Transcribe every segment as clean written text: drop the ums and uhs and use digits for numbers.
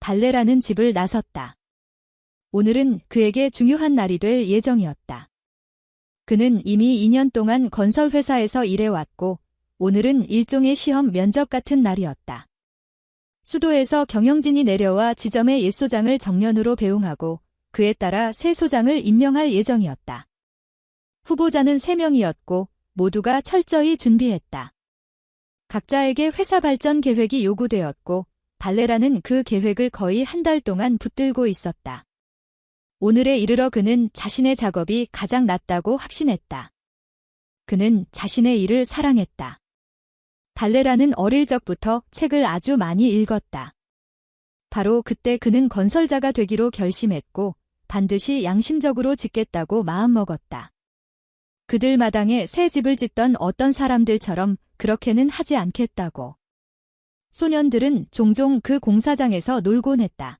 발레라는 집을 나섰다. 오늘은 그에게 중요한 날이 될 예정이었다. 그는 이미 2년 동안 건설회사에서 일해왔고 오늘은 일종의 시험 면접 같은 날이었다. 수도에서 경영진이 내려와 지점의 옛 소장을 정년으로 배웅하고 그에 따라 새 소장을 임명할 예정이었다. 후보자는 3명이었고 모두가 철저히 준비했다. 각자에게 회사 발전 계획이 요구되었고 발레라는 그 계획을 거의 한 달 동안 붙들고 있었다. 오늘에 이르러 그는 자신의 작업이 가장 낫다고 확신했다. 그는 자신의 일을 사랑했다. 발레라는 어릴 적부터 책을 아주 많이 읽었다. 바로 그때 그는 건설자가 되기로 결심했고 반드시 양심적으로 짓겠다고 마음먹었다. 그들 마당에 새 집을 짓던 어떤 사람들처럼 그렇게는 하지 않겠다고. 소년들은 종종 그 공사장에서 놀곤 했다.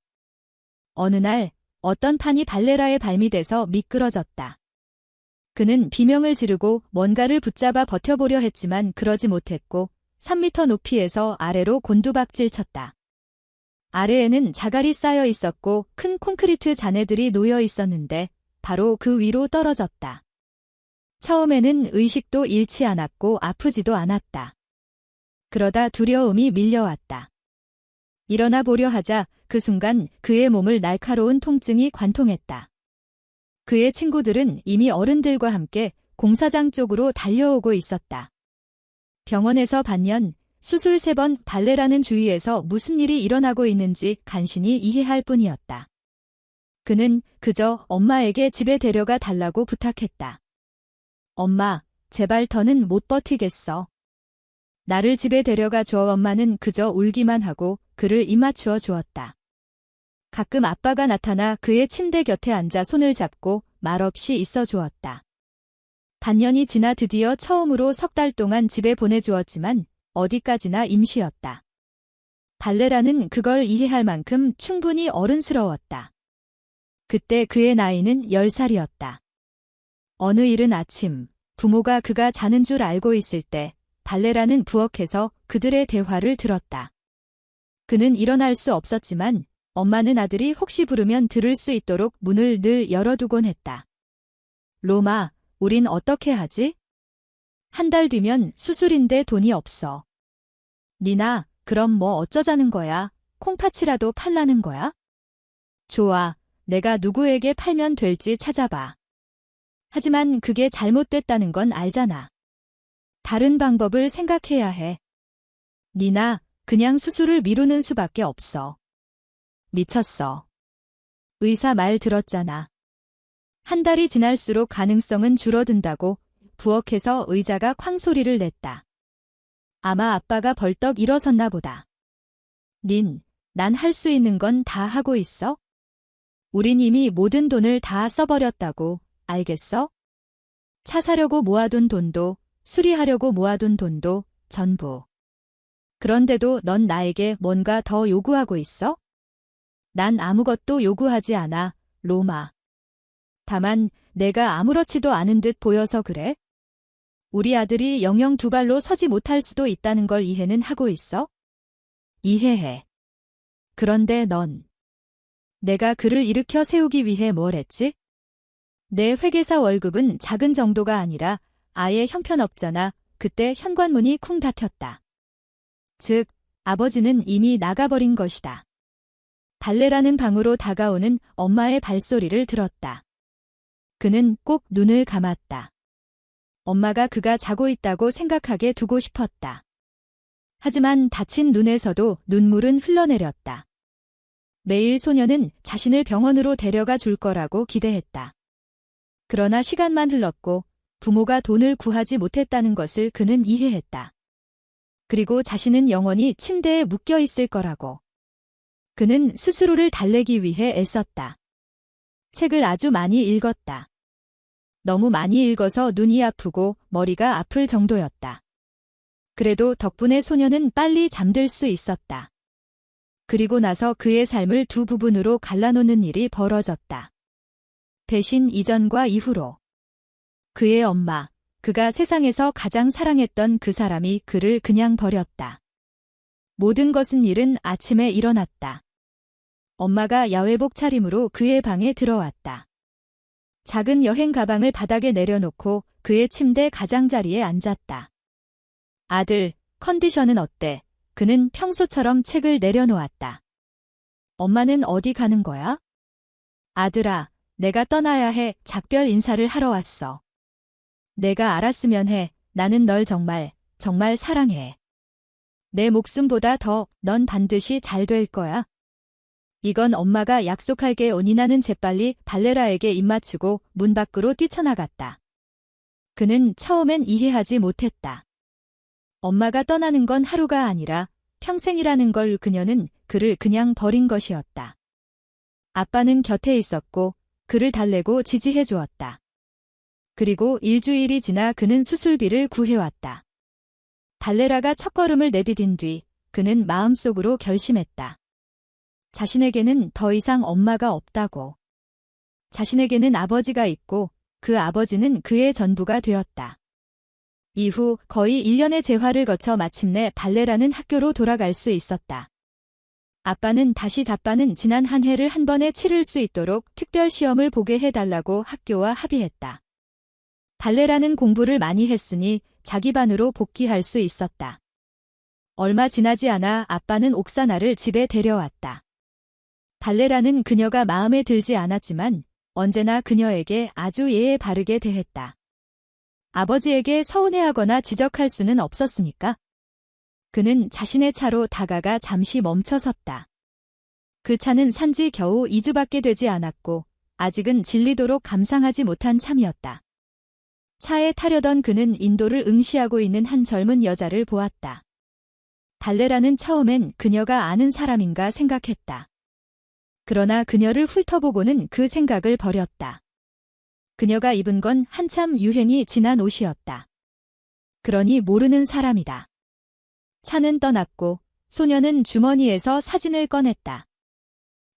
어느 날 어떤 판이 발레라의 발밑에서 미끄러졌다. 그는 비명을 지르고 뭔가를 붙잡아 버텨보려 했지만 그러지 못했고 3미터 높이에서 아래로 곤두박질 쳤다. 아래에는 자갈이 쌓여 있었고 큰 콘크리트 잔해들이 놓여 있었는데 바로 그 위로 떨어졌다. 처음에는 의식도 잃지 않았고 아프지도 않았다. 그러다 두려움이 밀려왔다. 일어나 보려 하자 그 순간 그의 몸을 날카로운 통증이 관통했다. 그의 친구들은 이미 어른들과 함께 공사장 쪽으로 달려오고 있었다. 병원에서 반년, 수술 3번 발레라는 주위에서 무슨 일이 일어나고 있는지 간신히 이해할 뿐이었다. 그는 그저 엄마에게 집에 데려가 달라고 부탁했다. 엄마, 제발 더는 못 버티겠어. 나를 집에 데려가 줘. 엄마는 그저 울기만 하고 그를 입맞추어 주었다. 가끔 아빠가 나타나 그의 침대 곁에 앉아 손을 잡고 말없이 있어 주었다. 반년이 지나 드디어 처음으로 3달 동안 집에 보내주었지만 어디까지나 임시였다. 발레라는 그걸 이해할 만큼 충분히 어른스러웠다. 그때 그의 나이는 10살이었다. 어느 이른 아침, 부모가 그가 자는 줄 알고 있을 때 발레라는 부엌에서 그들의 대화를 들었다. 그는 일어날 수 없었지만 엄마는 아들이 혹시 부르면 들을 수 있도록 문을 늘 열어두곤 했다. 로마, 우린 어떻게 하지? 한 달 뒤면 수술인데 돈이 없어. 니나, 그럼 뭐 어쩌자는 거야? 콩팥이라도 팔라는 거야? 좋아, 내가 누구에게 팔면 될지 찾아봐. 하지만 그게 잘못됐다는 건 알잖아. 다른 방법을 생각해야 해. 니나, 그냥 수술을 미루는 수밖에 없어. 미쳤어. 의사 말 들었잖아. 한 달이 지날수록 가능성은 줄어든다고 부엌에서 의자가 쾅 소리를 냈다. 아마 아빠가 벌떡 일어섰나 보다. 난 할 수 있는 건 다 하고 있어? 우린 이미 모든 돈을 다 써버렸다고, 알겠어? 차 사려고 모아둔 돈도, 수리하려고 모아둔 돈도, 전부. 그런데도 넌 나에게 뭔가 더 요구하고 있어? 난 아무것도 요구하지 않아, 로마. 다만 내가 아무렇지도 않은 듯 보여서 그래? 우리 아들이 영영 2발로 서지 못할 수도 있다는 걸 이해는 하고 있어? 이해해. 그런데 넌 내가 그를 일으켜 세우기 위해 뭘 했지? 내 회계사 월급은 작은 정도가 아니라 아예 형편없잖아. 그때 현관문이 쿵 닫혔다. 즉, 아버지는 이미 나가버린 것이다. 발레라는 방으로 다가오는 엄마의 발소리를 들었다. 그는 꼭 눈을 감았다. 엄마가 그가 자고 있다고 생각하게 두고 싶었다. 하지만 다친 눈에서도 눈물은 흘러내렸다. 매일 소녀는 자신을 병원으로 데려가 줄 거라고 기대했다. 그러나 시간만 흘렀고 부모가 돈을 구하지 못했다는 것을 그는 이해했다. 그리고 자신은 영원히 침대에 묶여 있을 거라고. 그는 스스로를 달래기 위해 애썼다. 책을 아주 많이 읽었다. 너무 많이 읽어서 눈이 아프고 머리가 아플 정도였다. 그래도 덕분에 소녀는 빨리 잠들 수 있었다. 그리고 나서 그의 삶을 두 부분으로 갈라놓는 일이 벌어졌다. 배신 이전과 이후로. 그의 엄마, 그가 세상에서 가장 사랑했던 그 사람이 그를 그냥 버렸다. 모든 것은 이른 아침에 일어났다. 엄마가 야외복 차림으로 그의 방에 들어왔다. 작은 여행 가방을 바닥에 내려놓고 그의 침대 가장자리에 앉았다. 아들, 컨디션은 어때? 그는 평소처럼 책을 내려놓았다. 엄마는 어디 가는 거야? 아들아, 내가 떠나야 해. 작별 인사를 하러 왔어. 내가 알았으면 해. 나는 널 정말, 정말 사랑해. 내 목숨보다 더 넌 반드시 잘 될 거야. 이건 엄마가 약속할게. 온이나는 재빨리 발레라에게 입맞추고 문 밖으로 뛰쳐나갔다. 그는 처음엔 이해하지 못했다. 엄마가 떠나는 건 하루가 아니라 평생이라는 걸 그녀는 그를 그냥 버린 것이었다. 아빠는 곁에 있었고 그를 달래고 지지해 주었다. 그리고 일주일이 지나 그는 수술비를 구해왔다. 발레라가 첫걸음을 내디딘 뒤 그는 마음속으로 결심했다. 자신에게는 더 이상 엄마가 없다고. 자신에게는 아버지가 있고 그 아버지는 그의 전부가 되었다. 이후 거의 1년의 재활을 거쳐 마침내 발레라는 학교로 돌아갈 수 있었다. 아빠는 답반은 지난 한 해를 한 번에 치를 수 있도록 특별 시험을 보게 해달라고 학교와 합의했다. 발레라는 공부를 많이 했으니 자기 반으로 복귀할 수 있었다. 얼마 지나지 않아 아빠는 옥사나를 집에 데려왔다. 발레라는 그녀가 마음에 들지 않았지만 언제나 그녀에게 아주 예의 바르게 대했다. 아버지에게 서운해하거나 지적할 수는 없었으니까. 그는 자신의 차로 다가가 잠시 멈춰섰다. 그 차는 산지 겨우 2주밖에 되지 않았고 아직은 질리도록 감상하지 못한 참이었다. 차에 타려던 그는 인도를 응시하고 있는 한 젊은 여자를 보았다. 발레라는 처음엔 그녀가 아는 사람인가 생각했다. 그러나 그녀를 훑어보고는 그 생각을 버렸다. 그녀가 입은 건 한참 유행이 지난 옷이었다. 그러니 모르는 사람이다. 차는 떠났고 소녀는 주머니에서 사진을 꺼냈다.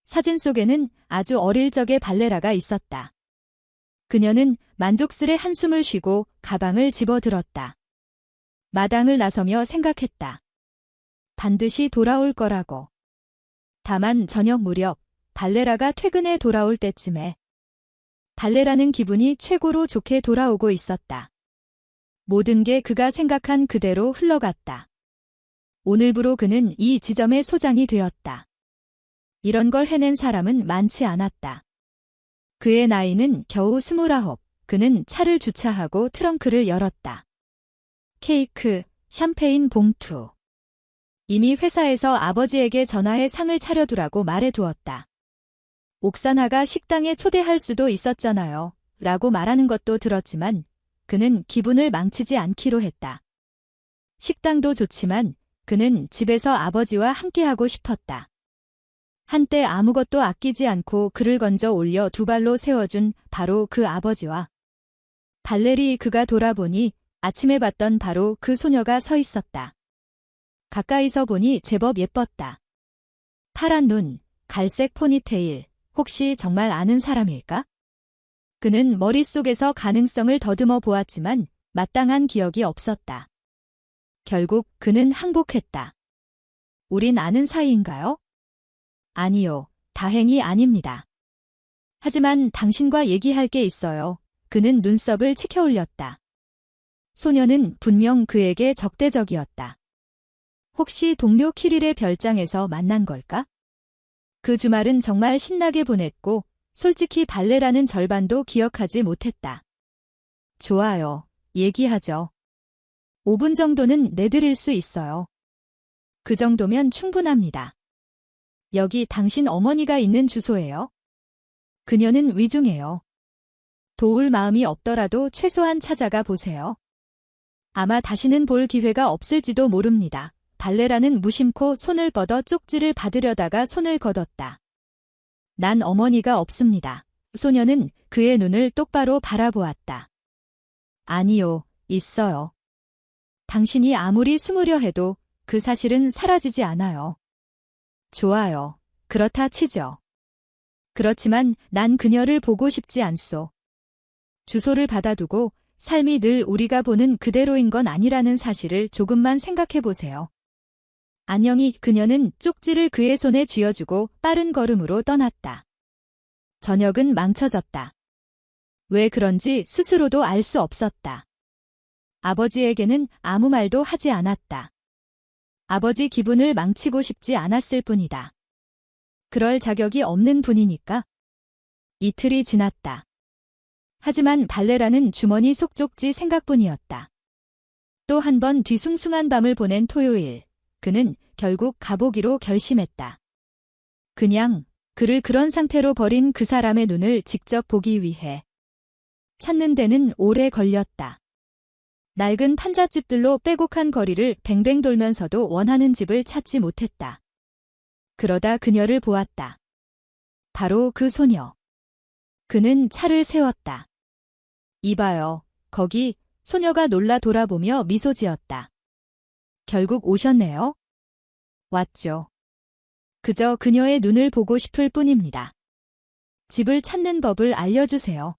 사진 속에는 아주 어릴 적의 발레라가 있었다. 그녀는 만족스레 한숨을 쉬고 가방을 집어들었다. 마당을 나서며 생각했다. 반드시 돌아올 거라고. 다만 저녁 무렵 발레라가 퇴근해 돌아올 때쯤에 발레라는 기분이 최고로 좋게 돌아오고 있었다. 모든 게 그가 생각한 그대로 흘러갔다. 오늘부로 그는 이 지점의 소장이 되었다. 이런 걸 해낸 사람은 많지 않았다. 그의 나이는 겨우 29. 그는 차를 주차하고 트렁크를 열었다. 케이크, 샴페인 봉투. 이미 회사에서 아버지에게 전화해 상을 차려두라고 말해두었다. 옥사나가 식당에 초대할 수도 있었잖아요. 라고 말하는 것도 들었지만 그는 기분을 망치지 않기로 했다. 식당도 좋지만 그는 집에서 아버지와 함께하고 싶었다. 한때 아무것도 아끼지 않고 그를 건져 올려 두 발로 세워준 바로 그 아버지와 발레리. 그가 돌아보니 아침에 봤던 바로 그 소녀가 서 있었다. 가까이서 보니 제법 예뻤다. 파란 눈, 갈색 포니테일, 혹시 정말 아는 사람일까? 그는 머릿속에서 가능성을 더듬어 보았지만 마땅한 기억이 없었다. 결국 그는 항복했다. 우린 아는 사이인가요? 아니요, 다행히 아닙니다. 하지만 당신과 얘기할 게 있어요. 그는 눈썹을 치켜 올렸다. 소녀는 분명 그에게 적대적이었다. 혹시 동료 키릴의 별장에서 만난 걸까? 그 주말은 정말 신나게 보냈고 솔직히 발레라는 절반도 기억하지 못했다. 좋아요. 얘기하죠. 5분 정도는 내드릴 수 있어요. 그 정도면 충분합니다. 여기 당신 어머니가 있는 주소예요. 그녀는 위중해요. 도울 마음이 없더라도 최소한 찾아가 보세요. 아마 다시는 볼 기회가 없을지도 모릅니다. 발레라는 무심코 손을 뻗어 쪽지를 받으려다가 손을 거뒀다. 난 어머니가 없습니다. 소녀는 그의 눈을 똑바로 바라보았다. 아니요, 있어요. 당신이 아무리 숨으려 해도 그 사실은 사라지지 않아요. 좋아요. 그렇다 치죠. 그렇지만 난 그녀를 보고 싶지 않소. 주소를 받아두고 삶이 늘 우리가 보는 그대로인 건 아니라는 사실을 조금만 생각해 보세요. 안녕히 그녀는 쪽지를 그의 손에 쥐어주고 빠른 걸음으로 떠났다. 저녁은 망쳐졌다. 왜 그런지 스스로도 알 수 없었다. 아버지에게는 아무 말도 하지 않았다. 아버지 기분을 망치고 싶지 않았을 뿐이다. 그럴 자격이 없는 분이니까. 이틀이 지났다. 하지만 발레라는 주머니 속 쪽지 생각뿐이었다. 또 한 번 뒤숭숭한 밤을 보낸 토요일, 그는 결국 가보기로 결심했다. 그냥 그를 그런 상태로 버린 그 사람의 눈을 직접 보기 위해. 찾는 데는 오래 걸렸다. 낡은 판잣집들로 빼곡한 거리를 뱅뱅 돌면서도 원하는 집을 찾지 못했다. 그러다 그녀를 보았다. 바로 그 소녀. 그는 차를 세웠다. 이봐요, 거기. 소녀가 놀라 돌아보며 미소 지었다. 결국 오셨네요. 왔죠. 그저 그녀의 눈을 보고 싶을 뿐입니다. 집을 찾는 법을 알려주세요.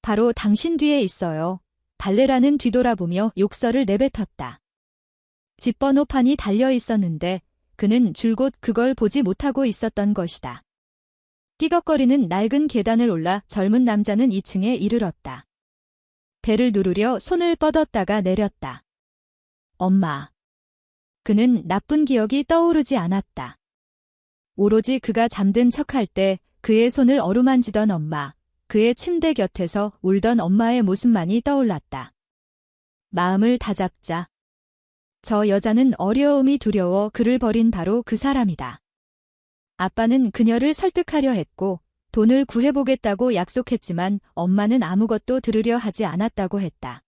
바로 당신 뒤에 있어요. 발레라는 뒤돌아보며 욕설을 내뱉었다. 집 번호판이 달려 있었는데 그는 줄곧 그걸 보지 못하고 있었던 것이다. 끼걱거리는 낡은 계단을 올라 젊은 남자는 2층에 이르렀다. 배를 누르려 손을 뻗었다가 내렸다. 엄마. 그는 나쁜 기억이 떠오르지 않았다. 오로지 그가 잠든 척할 때 그의 손을 어루만지던 엄마, 그의 침대 곁에서 울던 엄마의 모습만이 떠올랐다. 마음을 다잡자. 저 여자는 어려움이 두려워 그를 버린 바로 그 사람이다. 아빠는 그녀를 설득하려 했고 돈을 구해보겠다고 약속했지만 엄마는 아무것도 들으려 하지 않았다고 했다.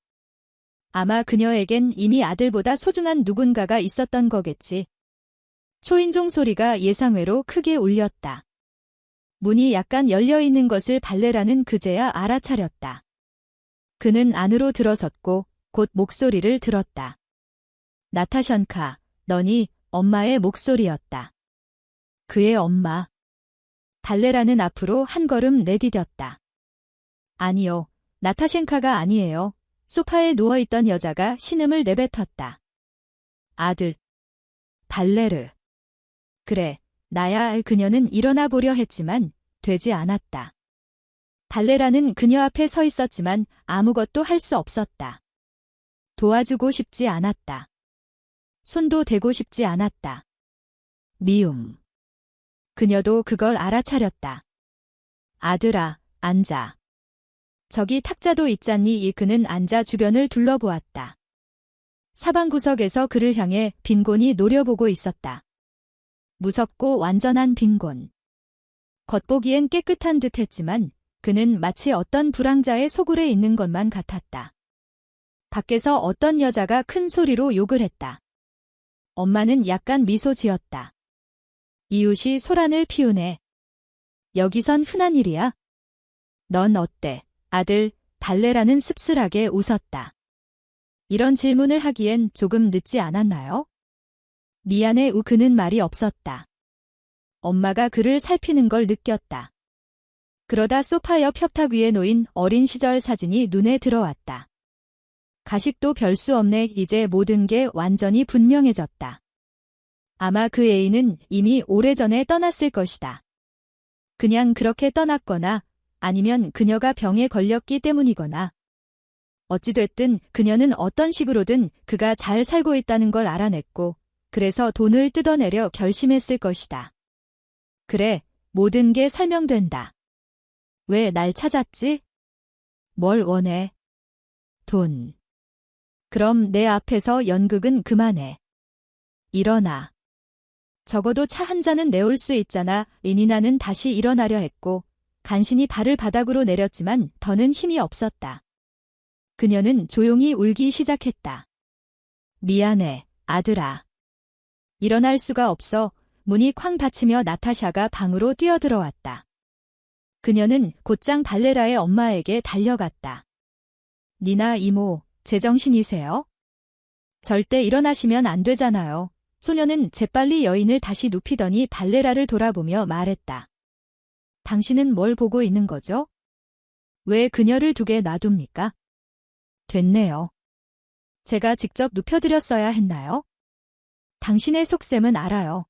아마 그녀에겐 이미 아들보다 소중한 누군가가 있었던 거겠지. 초인종 소리가 예상외로 크게 울렸다. 문이 약간 열려있는 것을 발레라는 그제야 알아차렸다. 그는 안으로 들어섰고 곧 목소리를 들었다. 나타션카, 너니? 엄마의 목소리였다. 그의 엄마. 발레라는 앞으로 한 걸음 내디뎠다. 아니요, 나타셴카가 아니에요. 소파에 누워있던 여자가 신음을 내뱉었다. 아들. 발레르. 그래, 나야. 그녀는 일어나 보려 했지만 되지 않았다. 발레라는 그녀 앞에 서 있었지만 아무것도 할 수 없었다. 도와주고 싶지 않았다. 손도 대고 싶지 않았다. 미움. 그녀도 그걸 알아차렸다. 아들아, 앉아. 저기 탁자도 있잖니. 그는 앉아 주변을 둘러보았다. 사방구석에서 그를 향해 빈곤이 노려보고 있었다. 무섭고 완전한 빈곤. 겉보기엔 깨끗한 듯 했지만 그는 마치 어떤 불황자의 소굴에 있는 것만 같았다. 밖에서 어떤 여자가 큰 소리로 욕을 했다. 엄마는 약간 미소 지었다. 이웃이 소란을 피우네. 여기선 흔한 일이야. 넌 어때, 아들? 발레라는 씁쓸하게 웃었다. 이런 질문을 하기엔 조금 늦지 않았나요? 미안해. 그는 말이 없었다. 엄마가 그를 살피는 걸 느꼈다. 그러다 소파 옆 협탁 위에 놓인 어린 시절 사진이 눈에 들어왔다. 가식도 별 수 없네. 이제 모든 게 완전히 분명해졌다. 아마 그 애인은 이미 오래전에 떠났을 것이다. 그냥 그렇게 떠났거나 아니면 그녀가 병에 걸렸기 때문이거나. 어찌됐든 그녀는 어떤 식으로든 그가 잘 살고 있다는 걸 알아냈고 그래서 돈을 뜯어내려 결심했을 것이다. 그래, 모든 게 설명된다. 왜 날 찾았지? 뭘 원해? 돈. 그럼 내 앞에서 연극은 그만해. 일어나. 적어도 차 한 잔은 내올 수 있잖아. 이니나는 다시 일어나려 했고 간신히 발을 바닥으로 내렸지만 더는 힘이 없었다. 그녀는 조용히 울기 시작했다. 미안해, 아들아. 일어날 수가 없어. 문이 쾅 닫히며 나타샤가 방으로 뛰어들어왔다. 그녀는 곧장 발레라의 엄마에게 달려갔다. 니나 이모, 제정신이세요? 절대 일어나시면 안 되잖아요. 소녀는 재빨리 여인을 다시 눕히더니 발레라를 돌아보며 말했다. 당신은 뭘 보고 있는 거죠? 왜 그녀를 두게 놔둡니까? 됐네요. 제가 직접 눕혀드렸어야 했나요? 당신의 속셈은 알아요.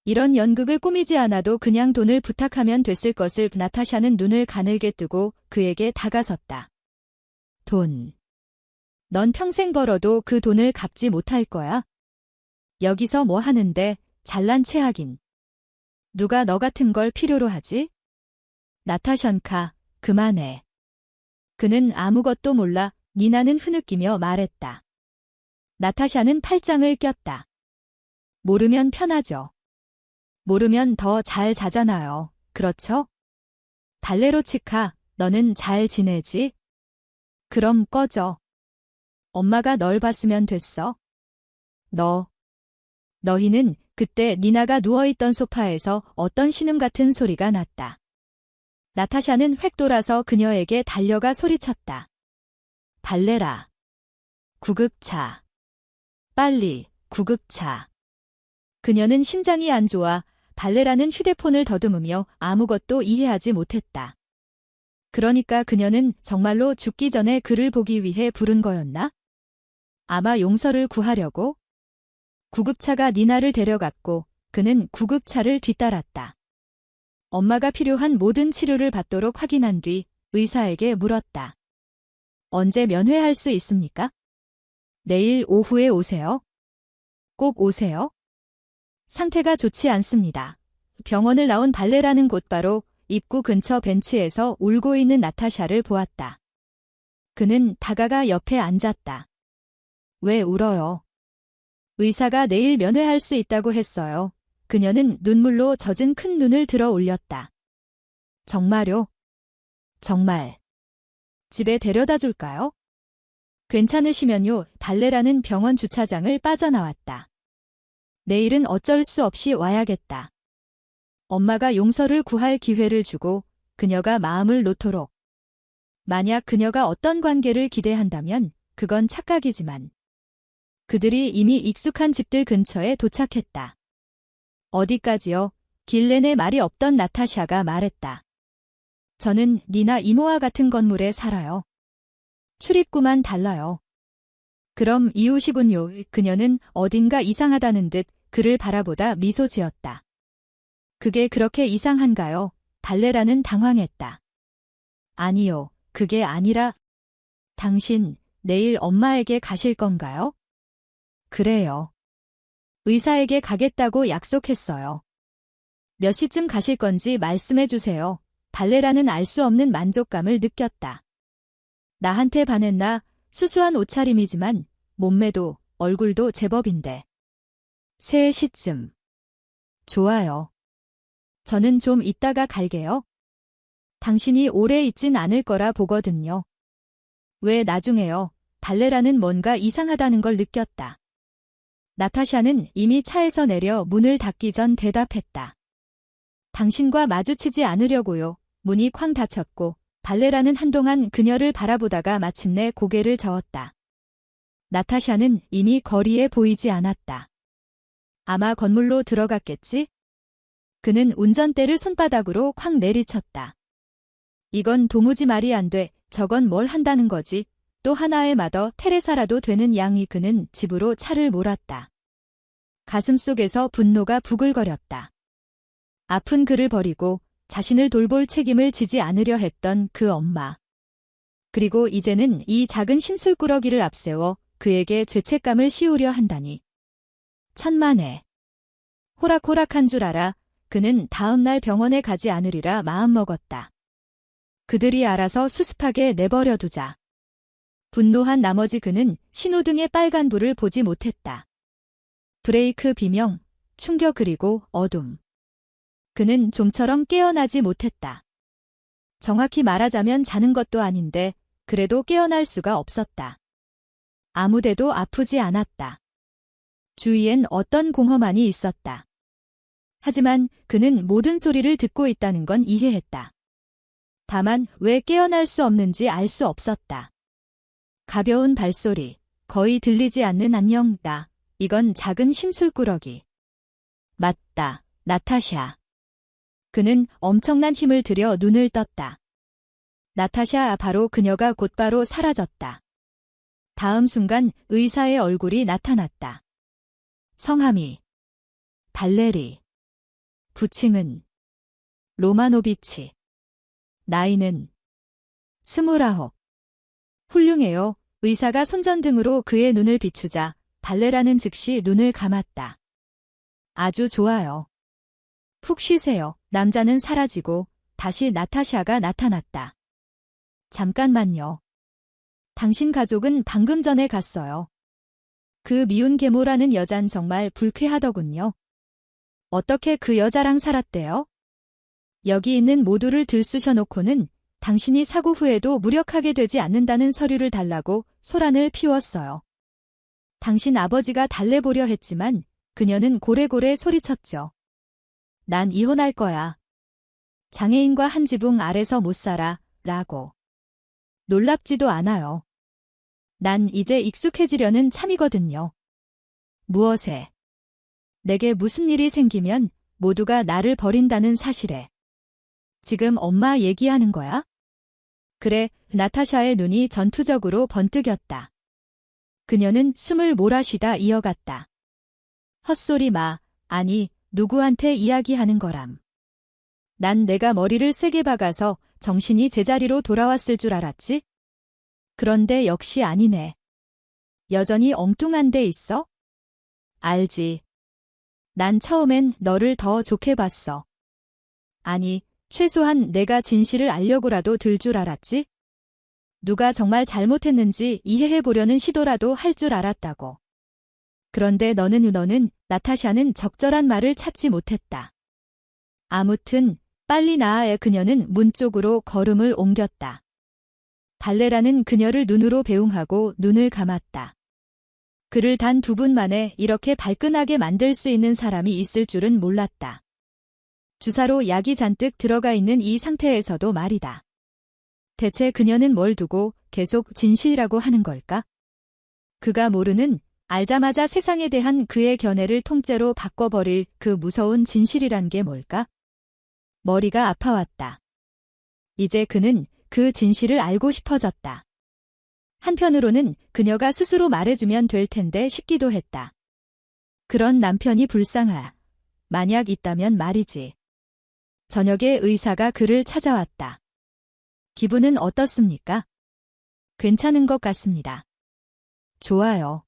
이런 연극을 꾸미지 않아도 그냥 돈을 부탁하면 됐을 것을. 나타샤는 눈을 가늘게 뜨고 그에게 다가섰다. 돈. 넌 평생 벌어도 그 돈을 갚지 못할 거야. 여기서 뭐 하는데 잘난 체 하긴. 누가 너 같은 걸 필요로 하지? 나타션카, 그만해. 그는 아무것도 몰라. 니나는 흐느끼며 말했다. 나타샤는 팔짱을 꼈다. 모르면 편하죠. 모르면 더 잘 자잖아요. 그렇죠? 발레로치카, 너는 잘 지내지? 그럼 꺼져. 엄마가 널 봤으면 됐어. 너희는 그때 니나가 누워있던 소파에서 어떤 신음 같은 소리가 났다. 나타샤는 획 돌아서 그녀에게 달려가 소리쳤다. 발레라. 구급차. 빨리, 구급차. 그녀는 심장이 안 좋아 발레라는 휴대폰을 더듬으며 아무것도 이해하지 못했다. 그러니까 그녀는 정말로 죽기 전에 그를 보기 위해 부른 거였나? 아마 용서를 구하려고? 구급차가 니나를 데려갔고 그는 구급차를 뒤따랐다. 엄마가 필요한 모든 치료를 받도록 확인한 뒤 의사에게 물었다. 언제 면회할 수 있습니까? 내일 오후에 오세요. 꼭 오세요. 상태가 좋지 않습니다. 병원을 나온 발레라는 곧바로 입구 근처 벤치에서 울고 있는 나타샤를 보았다. 그는 다가가 옆에 앉았다. 왜 울어요? 의사가 내일 면회할 수 있다고 했어요. 그녀는 눈물로 젖은 큰 눈을 들어 올렸다. 정말요? 정말. 집에 데려다 줄까요? 괜찮으시면요. 발레라는 병원 주차장을 빠져나왔다. 내일은 어쩔 수 없이 와야겠다. 엄마가 용서를 구할 기회를 주고 그녀가 마음을 놓도록. 만약 그녀가 어떤 관계를 기대한다면 그건 착각이지만 그들이 이미 익숙한 집들 근처에 도착했다. 어디까지요? 길 내내 말이 없던 나타샤가 말했다. 저는 니나 이모와 같은 건물에 살아요. 출입구만 달라요. 그럼 이웃이군요. 그녀는 어딘가 이상하다는 듯 그를 바라보다 미소 지었다. 그게 그렇게 이상한가요? 발레라는 당황했다. 아니요, 그게 아니라 당신 내일 엄마에게 가실 건가요? 그래요. 의사에게 가겠다고 약속했어요. 몇 시쯤 가실 건지 말씀해 주세요. 발레라는 알 수 없는 만족감을 느꼈다. 나한테 반했나? 수수한 옷차림이지만 몸매도 얼굴도 제법인데. 3시쯤. 좋아요. 저는 좀 이따가 갈게요. 당신이 오래 있진 않을 거라 보거든요. 왜 나중에요? 발레라는 뭔가 이상하다는 걸 느꼈다. 나타샤는 이미 차에서 내려 문을 닫기 전 대답했다. 당신과 마주치지 않으려고요. 문이 쾅 닫혔고 발레라는 한동안 그녀를 바라보다가 마침내 고개를 저었다. 나타샤는 이미 거리에 보이지 않았다. 아마 건물로 들어갔겠지? 그는 운전대를 손바닥으로 콱 내리쳤다. 이건 도무지 말이 안 돼. 저건 뭘 한다는 거지? 또 하나의 마더 테레사라도 되는 양이 그는 집으로 차를 몰았다. 가슴속에서 분노가 부글거렸다. 아픈 그를 버리고 자신을 돌볼 책임을 지지 않으려 했던 그 엄마. 그리고 이제는 이 작은 심술꾸러기를 앞세워 그에게 죄책감을 씌우려 한다니. 천만에. 호락호락한 줄 알아. 그는 다음 날 병원에 가지 않으리라 마음먹었다. 그들이 알아서 수습하게 내버려 두자. 분노한 나머지 그는 신호등의 빨간 불을 보지 못했다. 브레이크 비명, 충격 그리고 어둠. 그는 좀처럼 깨어나지 못했다. 정확히 말하자면 자는 것도 아닌데 그래도 깨어날 수가 없었다. 아무데도 아프지 않았다. 주위엔 어떤 공허만이 있었다. 하지만 그는 모든 소리를 듣고 있다는 건 이해했다. 다만 왜 깨어날 수 없는지 알 수 없었다. 가벼운 발소리, 거의 들리지 않는 안녕, 나. 이건 작은 심술꾸러기. 맞다, 나타샤. 그는 엄청난 힘을 들여 눈을 떴다. 나타샤, 바로 그녀가 곧바로 사라졌다. 다음 순간 의사의 얼굴이 나타났다. 성함이 발레리. 부칭은 로마노비치. 나이는 29. 훌륭해요. 의사가 손전등으로 그의 눈을 비추자 발레라는 즉시 눈을 감았다. 아주 좋아요. 푹 쉬세요. 남자는 사라지고 다시 나타샤가 나타났다. 잠깐만요. 당신 가족은 방금 전에 갔어요. 그 미운 계모라는 여잔 정말 불쾌하더군요. 어떻게 그 여자랑 살았대요? 여기 있는 모두를 들쑤셔놓고는 당신이 사고 후에도 무력하게 되지 않는다는 서류를 달라고 소란을 피웠어요. 당신 아버지가 달래보려 했지만 그녀는 고래고래 소리쳤죠. 난 이혼할 거야. 장애인과 한 지붕 아래서 못 살아, 라고. 놀랍지도 않아요. 난 이제 익숙해지려는 참이거든요. 무엇에? 내게 무슨 일이 생기면 모두가 나를 버린다는 사실에. 지금 엄마 얘기하는 거야? 그래, 나타샤의 눈이 전투적으로 번뜩였다. 그녀는 숨을 몰아쉬다 이어갔다. 헛소리 마. 아니, 누구한테 이야기하는 거람. 난 내가 머리를 세게 박아서 정신이 제자리로 돌아왔을 줄 알았지? 그런데 역시 아니네. 여전히 엉뚱한 데 있어? 알지. 난 처음엔 너를 더 좋게 봤어. 아니, 최소한 내가 진실을 알려고라도 들 줄 알았지? 누가 정말 잘못했는지 이해해보려는 시도라도 할 줄 알았다고. 그런데 너는 나타샤는 적절한 말을 찾지 못했다. 아무튼 빨리 나아야. 그녀는 문 쪽으로 걸음을 옮겼다. 발레라는 그녀를 눈으로 배웅하고 눈을 감았다. 그를 단 2분 만에 이렇게 발끈하게 만들 수 있는 사람이 있을 줄은 몰랐다. 주사로 약이 잔뜩 들어가 있는 이 상태에서도 말이다. 대체 그녀는 뭘 두고 계속 진실이라고 하는 걸까? 그가 모르는, 알자마자 세상에 대한 그의 견해를 통째로 바꿔버릴 그 무서운 진실이란 게 뭘까? 머리가 아파왔다. 이제 그는 그 진실을 알고 싶어졌다. 한편으로는 그녀가 스스로 말해주면 될 텐데 싶기도 했다. 그런 남편이 불쌍하. 만약 있다면 말이지. 저녁에 의사가 그를 찾아왔다. 기분은 어떻습니까? 괜찮은 것 같습니다. 좋아요.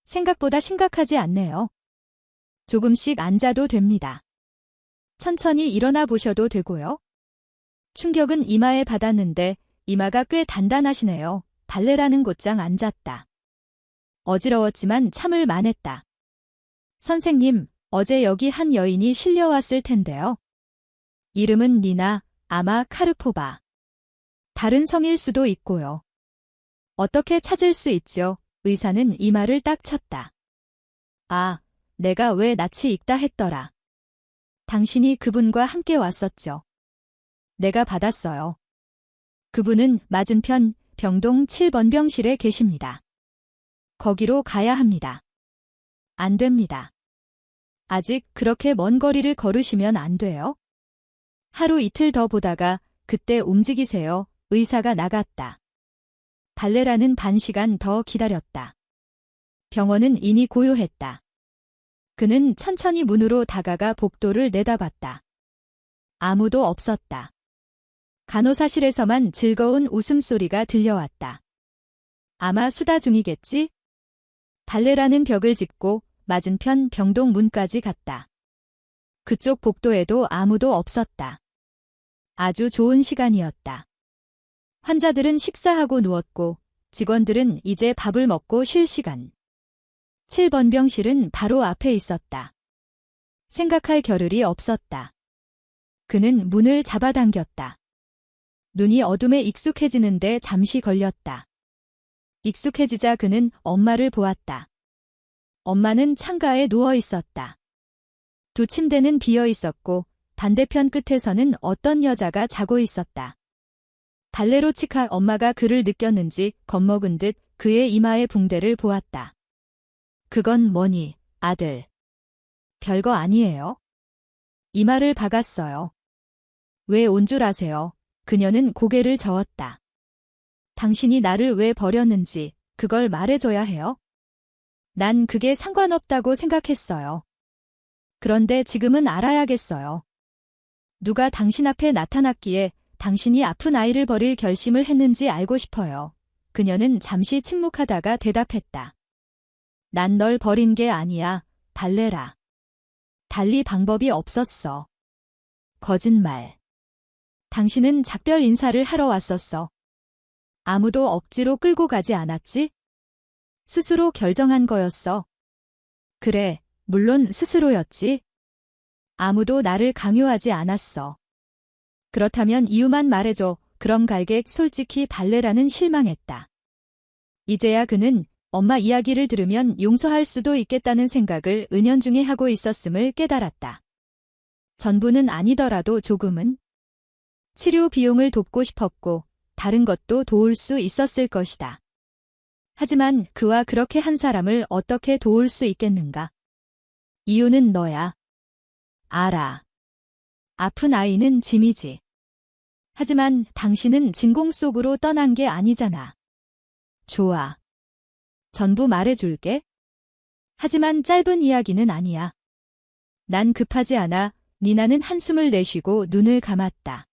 생각보다 심각하지 않네요. 조금씩 앉아도 됩니다. 천천히 일어나 보셔도 되고요. 충격은 이마에 받았는데 이마가 꽤 단단하시네요. 발레라는 곧장 앉았다. 어지러웠지만 참을 만했다. 선생님, 어제 여기 한 여인이 실려왔을 텐데요. 이름은 니나, 아마 카르포바. 다른 성일 수도 있고요. 어떻게 찾을 수 있죠? 의사는 이마를 딱 쳤다. 아, 내가 왜 낯이 익다 했더라. 당신이 그분과 함께 왔었죠. 내가 받았어요. 그분은 맞은편 병동 7번 병실에 계십니다. 거기로 가야 합니다. 안 됩니다. 아직 그렇게 먼 거리를 걸으시면 안 돼요. 하루 이틀 더 보다가 그때 움직이세요. 의사가 나갔다. 발레라는 반시간 더 기다렸다. 병원은 이미 고요했다. 그는 천천히 문으로 다가가 복도를 내다봤다. 아무도 없었다. 간호사실에서만 즐거운 웃음소리가 들려왔다. 아마 수다 중이겠지? 발레라는 벽을 짚고 맞은편 병동 문까지 갔다. 그쪽 복도에도 아무도 없었다. 아주 좋은 시간이었다. 환자들은 식사하고 누웠고 직원들은 이제 밥을 먹고 쉴 시간. 7번 병실은 바로 앞에 있었다. 생각할 겨를이 없었다. 그는 문을 잡아당겼다. 눈이 어둠에 익숙해지는데 잠시 걸렸다. 익숙해지자 그는 엄마를 보았다. 엄마는 창가에 누워 있었다. 두 침대는 비어 있었고 반대편 끝에서는 어떤 여자가 자고 있었다. 발레로 치카 엄마가 그를 느꼈는지 겁먹은 듯 그의 이마의 붕대를 보았다. 그건 뭐니, 아들? 별거 아니에요. 이마를 박았어요. 왜 온 줄 아세요? 그녀는 고개를 저었다. 당신이 나를 왜 버렸는지 그걸 말해줘야 해요? 난 그게 상관없다고 생각했어요. 그런데 지금은 알아야겠어요. 누가 당신 앞에 나타났기에 당신이 아픈 아이를 버릴 결심을 했는지 알고 싶어요. 그녀는 잠시 침묵하다가 대답했다. 난 널 버린 게 아니야, 발레라. 달리 방법이 없었어. 거짓말. 당신은 작별 인사를 하러 왔었어. 아무도 억지로 끌고 가지 않았지? 스스로 결정한 거였어. 그래, 물론 스스로였지. 아무도 나를 강요하지 않았어. 그렇다면 이유만 말해줘. 그럼 갈객 솔직히 발레라는 실망했다. 이제야 그는 엄마 이야기를 들으면 용서할 수도 있겠다는 생각을 은연중에 하고 있었음을 깨달았다. 전부는 아니더라도 조금은. 치료 비용을 돕고 싶었고 다른 것도 도울 수 있었을 것이다. 하지만 그와 그렇게 한 사람을 어떻게 도울 수 있겠는가? 이유는 너야. 알아. 아픈 아이는 짐이지. 하지만 당신은 진공 속으로 떠난 게 아니잖아. 좋아. 전부 말해줄게. 하지만 짧은 이야기는 아니야. 난 급하지 않아. 니나는 한숨을 내쉬고 눈을 감았다.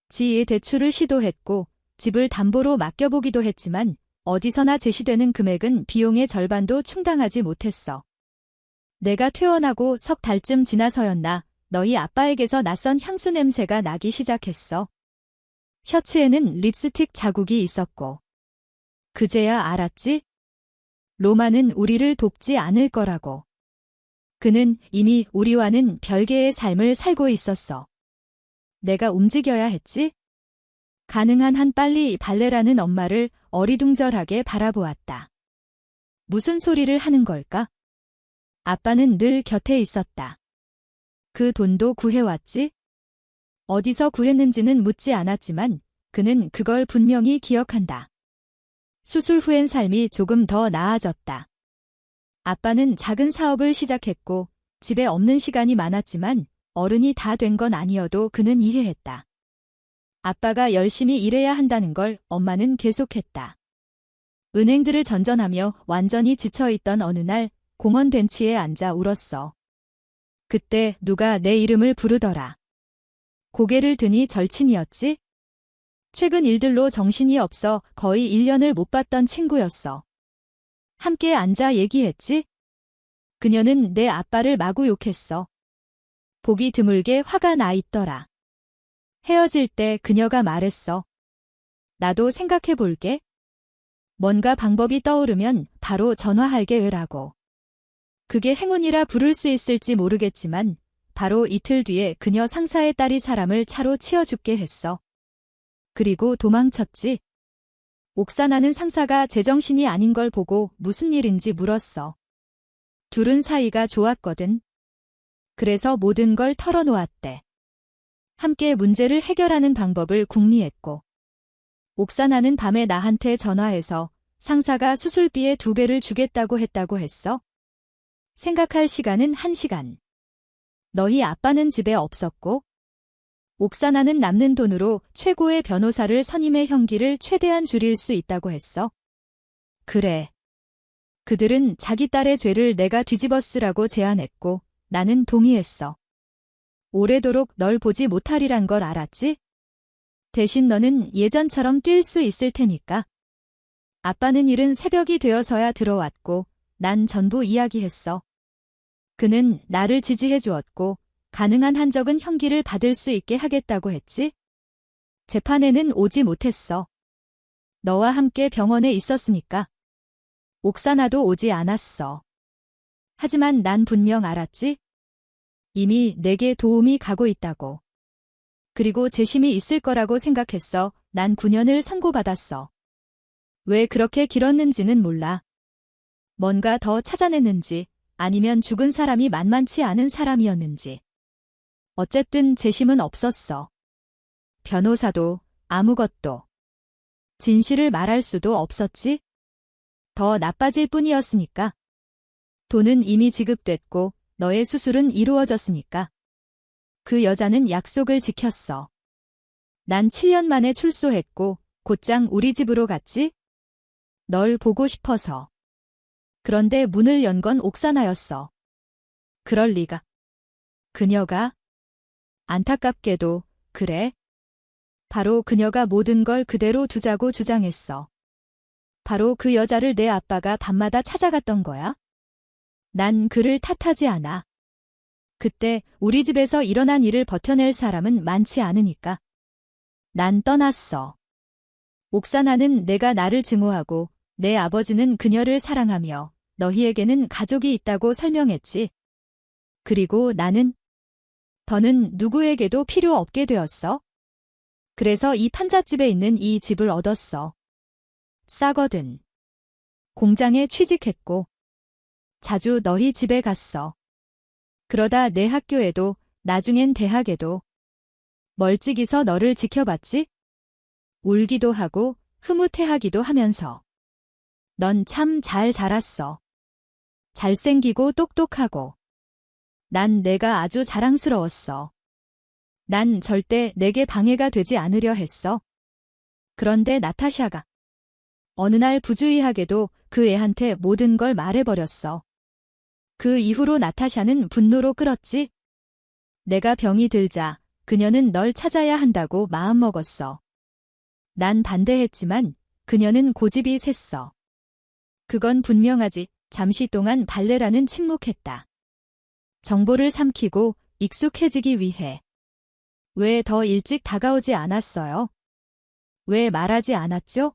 지의 대출을 시도했고 집을 담보로 맡겨보기도 했지만 어디서나 제시되는 금액은 비용의 절반도 충당하지 못했어. 내가 퇴원하고 석 달쯤 지나서였나 너희 아빠에게서 낯선 향수 냄새가 나기 시작했어. 셔츠에는 립스틱 자국이 있었고. 그제야 알았지? 로마는 우리를 돕지 않을 거라고. 그는 이미 우리와는 별개의 삶을 살고 있었어. 내가 움직여야 했지? 가능한 한 빨리 발레라는 엄마를 어리둥절하게 바라보았다. 무슨 소리를 하는 걸까? 아빠는 늘 곁에 있었다. 그 돈도 구해왔지? 어디서 구했는지는 묻지 않았지만 그는 그걸 분명히 기억한다. 수술 후엔 삶이 조금 더 나아졌다. 아빠는 작은 사업을 시작했고 집에 없는 시간이 많았지만 어른이 다 된 건 아니어도 그는 이해했다. 아빠가 열심히 일해야 한다는 걸 엄마는 계속했다. 은행들을 전전하며 완전히 지쳐있던 어느 날 공원 벤치에 앉아 울었어. 그때 누가 내 이름을 부르더라. 고개를 드니 절친이었지? 최근 일들로 정신이 없어 거의 1년을 못 봤던 친구였어. 함께 앉아 얘기했지? 그녀는 내 아빠를 마구 욕했어. 보기 드물게 화가 나 있더라. 헤어질 때 그녀가 말했어. 나도 생각해 볼게. 뭔가 방법이 떠오르면 바로 전화할게 왜라고. 그게 행운이라 부를 수 있을지 모르겠지만 바로 이틀 뒤에 그녀 상사의 딸이 사람을 차로 치어 죽게 했어. 그리고 도망쳤지. 옥사나는 상사가 제정신이 아닌 걸 보고 무슨 일인지 물었어. 둘은 사이가 좋았거든. 그래서 모든 걸 털어놓았대. 함께 문제를 해결하는 방법을 궁리했고. 옥사나는 밤에 나한테 전화해서 상사가 수술비의 2배를 주겠다고 했다고 했어. 생각할 시간은 1시간. 너희 아빠는 집에 없었고 옥사나는 남는 돈으로 최고의 변호사를 선임해 형기를 최대한 줄일 수 있다고 했어. 그래. 그들은 자기 딸의 죄를 내가 뒤집어 쓰라고 제안했고 나는 동의했어. 오래도록 널 보지 못하리란 걸 알았지? 대신 너는 예전처럼 뛸 수 있을 테니까. 아빠는 이른 새벽이 되어서야 들어왔고 난 전부 이야기했어. 그는 나를 지지해 주었고 가능한 한 적은 형기를 받을 수 있게 하겠다고 했지? 재판에는 오지 못했어. 너와 함께 병원에 있었으니까. 옥사나도 오지 않았어. 하지만 난 분명 알았지? 이미 내게 도움이 가고 있다고. 그리고 재심이 있을 거라고 생각했어. 난 9년을 선고받았어. 왜 그렇게 길었는지는 몰라. 뭔가 더 찾아냈는지 아니면 죽은 사람이 만만치 않은 사람이었는지. 어쨌든 재심은 없었어. 변호사도 아무것도. 진실을 말할 수도 없었지? 더 나빠질 뿐이었으니까. 돈은 이미 지급됐고 너의 수술은 이루어졌으니까. 그 여자는 약속을 지켰어. 난 7년 만에 출소했고 곧장 우리 집으로 갔지? 널 보고 싶어서. 그런데 문을 연 건 옥사나였어. 그럴 리가. 그녀가? 안타깝게도, 그래? 바로 그녀가 모든 걸 그대로 두자고 주장했어. 바로 그 여자를 내 아빠가 밤마다 찾아갔던 거야? 난 그를 탓하지 않아. 그때 우리 집에서 일어난 일을 버텨낼 사람은 많지 않으니까. 난 떠났어. 옥사나는 내가 나를 증오하고 내 아버지는 그녀를 사랑하며 너희에게는 가족이 있다고 설명했지. 그리고 나는 더는 누구에게도 필요 없게 되었어. 그래서 이 판잣집에 있는 이 집을 얻었어. 싸거든. 공장에 취직했고 자주 너희 집에 갔어. 그러다 내 학교에도 나중엔 대학에도 멀찍이서 너를 지켜봤지? 울기도 하고 흐뭇해하기도 하면서. 넌 참 잘 자랐어. 잘생기고 똑똑하고. 난 내가 아주 자랑스러웠어. 난 절대 내게 방해가 되지 않으려 했어. 그런데 나타샤가 어느 날 부주의하게도 그 애한테 모든 걸 말해버렸어. 그 이후로 나타샤는 분노로 끓었지. 내가 병이 들자 그녀는 널 찾아야 한다고 마음먹었어. 난 반대했지만 그녀는 고집이 셌어. 그건 분명하지. 잠시 동안 발레라는 침묵했다. 정보를 삼키고 익숙해지기 위해. 왜 더 일찍 다가오지 않았어요? 왜 말하지 않았죠?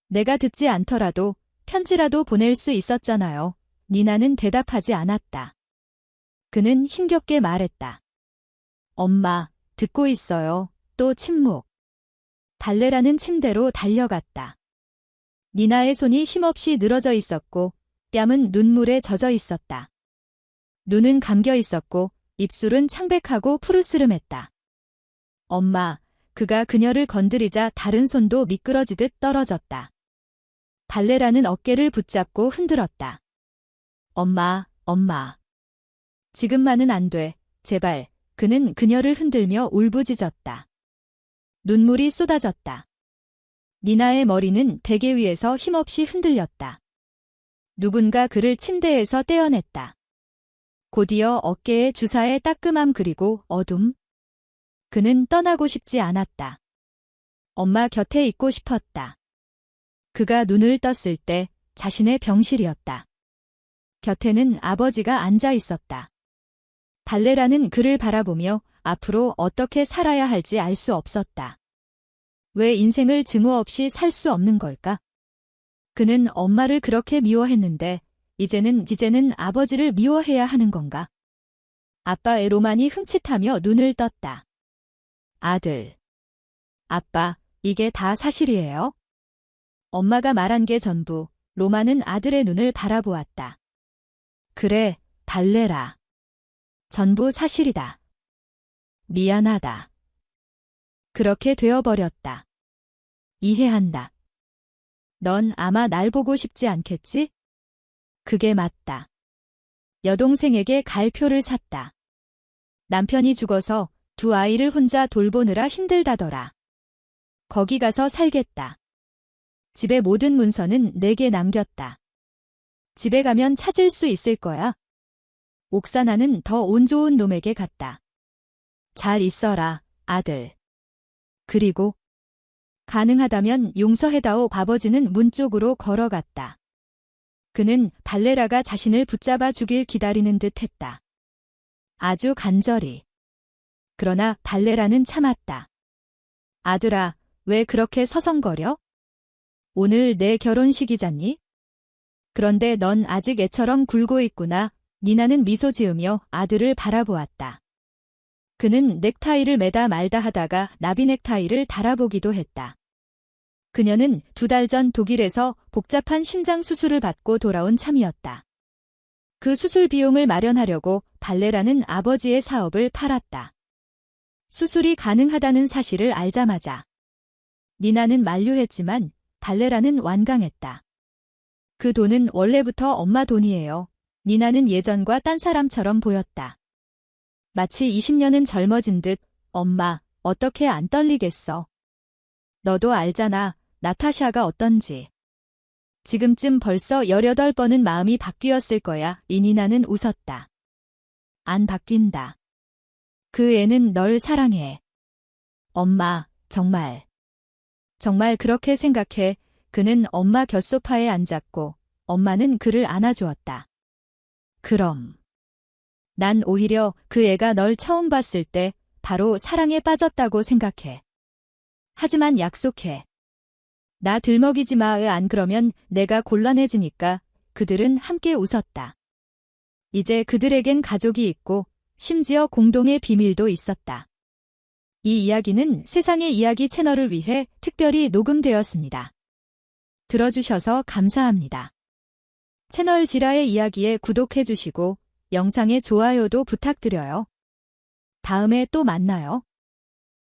내가 듣지 않더라도 편지라도 보낼 수 있었잖아요. 니나는 대답하지 않았다. 그는 힘겹게 말했다. 엄마, 듣고 있어요. 또 침묵. 발레라는 침대로 달려갔다. 니나의 손이 힘없이 늘어져 있었고 뺨은 눈물에 젖어 있었다. 눈은 감겨 있었고 입술은 창백하고 푸르스름했다. 엄마, 그가 그녀를 건드리자 다른 손도 미끄러지듯 떨어졌다. 발레라는 어깨를 붙잡고 흔들었다. 엄마, 엄마. 지금만은 안 돼. 제발. 그는 그녀를 흔들며 울부짖었다. 눈물이 쏟아졌다. 니나의 머리는 베개 위에서 힘없이 흔들렸다. 누군가 그를 침대에서 떼어냈다. 곧이어 어깨에 주사의 따끔함 그리고 어둠. 그는 떠나고 싶지 않았다. 엄마 곁에 있고 싶었다. 그가 눈을 떴을 때 자신의 병실이었다. 곁에는 아버지가 앉아 있었다. 발레라는 그를 바라보며 앞으로 어떻게 살아야 할지 알 수 없었다. 왜 인생을 증오 없이 살 수 없는 걸까? 그는 엄마를 그렇게 미워했는데 이제는 아버지를 미워해야 하는 건가? 아빠의 로만이 흠칫하며 눈을 떴다. 아들. 아빠, 이게 다 사실이에요? 엄마가 말한 게 전부. 로만은 아들의 눈을 바라보았다. 그래, 발레라. 전부 사실이다. 미안하다. 그렇게 되어버렸다. 이해한다. 넌 아마 날 보고 싶지 않겠지? 그게 맞다. 여동생에게 갈표를 샀다. 남편이 죽어서 두 아이를 혼자 돌보느라 힘들다더라. 거기 가서 살겠다. 집의 모든 문서는 내게 남겼다. 집에 가면 찾을 수 있을 거야. 옥사나는 더 운 좋은 놈에게 갔다. 잘 있어라, 아들. 그리고 가능하다면 용서해다오. 아버지는 문 쪽으로 걸어갔다. 그는 발레라가 자신을 붙잡아 주길 기다리는 듯 했다. 아주 간절히. 그러나 발레라는 참았다. 아들아, 왜 그렇게 서성거려? 오늘 내 결혼식이잖니? 그런데 넌 아직 애처럼 굴고 있구나. 니나는 미소 지으며 아들을 바라보았다. 그는 넥타이를 매다 말다 하다가 나비 넥타이를 달아보기도 했다. 그녀는 2달 전 독일에서 복잡한 심장 수술을 받고 돌아온 참이었다. 그 수술 비용을 마련하려고 발레라는 아버지의 사업을 팔았다. 수술이 가능하다는 사실을 알자마자 니나는 만류했지만 발레라는 완강했다. 그 돈은 원래부터 엄마 돈이에요. 니나는 예전과 딴 사람처럼 보였다. 마치 20년은 젊어진 듯. 엄마, 어떻게 안 떨리겠어. 너도 알잖아, 나타샤가 어떤지. 지금쯤 벌써 18번은 마음이 바뀌었을 거야. 이니나는 웃었다. 안 바뀐다. 그 애는 널 사랑해. 엄마, 정말. 정말 그렇게 생각해. 그는 엄마 곁소파에 앉았고 엄마는 그를 안아주었다. 그럼. 난 오히려 그 애가 널 처음 봤을 때 바로 사랑에 빠졌다고 생각해. 하지만 약속해. 나 들먹이지 마. 안 그러면 내가 곤란해지니까. 그들은 함께 웃었다. 이제 그들에겐 가족이 있고 심지어 공동의 비밀도 있었다. 이 이야기는 세상의 이야기 채널을 위해 특별히 녹음되었습니다. 들어주셔서 감사합니다. 채널 지라의 이야기에 구독해주시고 영상에 좋아요도 부탁드려요. 다음에 또 만나요.